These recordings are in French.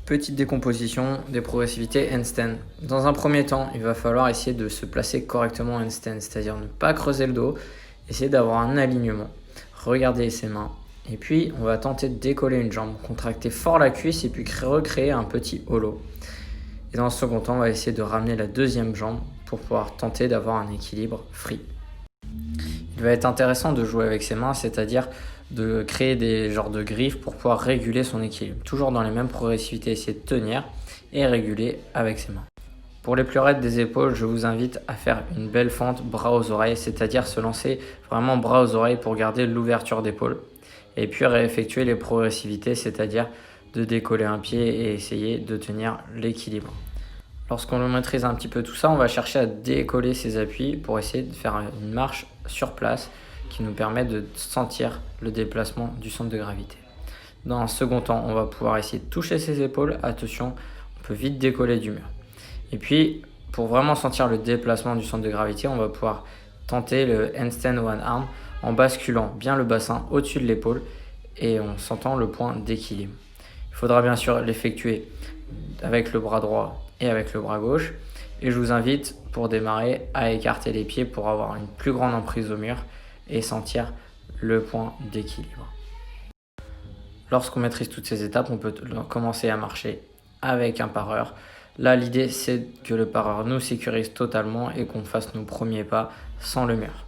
Petite décomposition des progressivités handstand. Dans un premier temps, il va falloir essayer de se placer correctement en handstand, c'est-à-dire ne pas creuser le dos, essayer d'avoir un alignement, regarder ses mains. Et puis, on va tenter de décoller une jambe, contracter fort la cuisse et puis recréer un petit hollow. Et dans le second temps, on va essayer de ramener la deuxième jambe pour pouvoir tenter d'avoir un équilibre free. Il va être intéressant de jouer avec ses mains, c'est-à-dire de créer des genres de griffes pour pouvoir réguler son équilibre. Toujours dans les mêmes progressivités, essayer de tenir et réguler avec ses mains. Pour les plus raides des épaules, je vous invite à faire une belle fente bras aux oreilles, c'est-à-dire se lancer vraiment bras aux oreilles pour garder l'ouverture d'épaule. Et puis réeffectuer les progressivités, c'est-à-dire de décoller un pied et essayer de tenir l'équilibre. Lorsqu'on maîtrise un petit peu tout ça, on va chercher à décoller ses appuis pour essayer de faire une marche sur place qui nous permet de sentir le déplacement du centre de gravité. Dans un second temps, on va pouvoir essayer de toucher ses épaules. Attention, on peut vite décoller du mur. Et puis, pour vraiment sentir le déplacement du centre de gravité, on va pouvoir tenter le handstand one arm en basculant bien le bassin au-dessus de l'épaule et en sentant le point d'équilibre. Il faudra bien sûr l'effectuer avec le bras droit et avec le bras gauche. Et je vous invite pour démarrer à écarter les pieds pour avoir une plus grande emprise au mur et sentir le point d'équilibre. Lorsqu'on maîtrise toutes ces étapes, on peut commencer à marcher avec un pareur. Là, l'idée, c'est que le pareur nous sécurise totalement et qu'on fasse nos premiers pas sans le mur.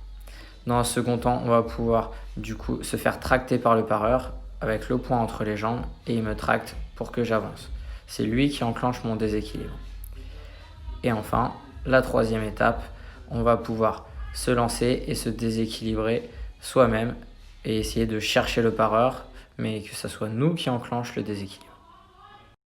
Dans un second temps, on va pouvoir du coup se faire tracter par le pareur avec le poing entre les jambes et il me tracte pour que j'avance. C'est lui qui enclenche mon déséquilibre. Et enfin, la troisième étape, on va pouvoir se lancer et se déséquilibrer soi-même et essayer de chercher le pareur, mais que ce soit nous qui enclenche le déséquilibre.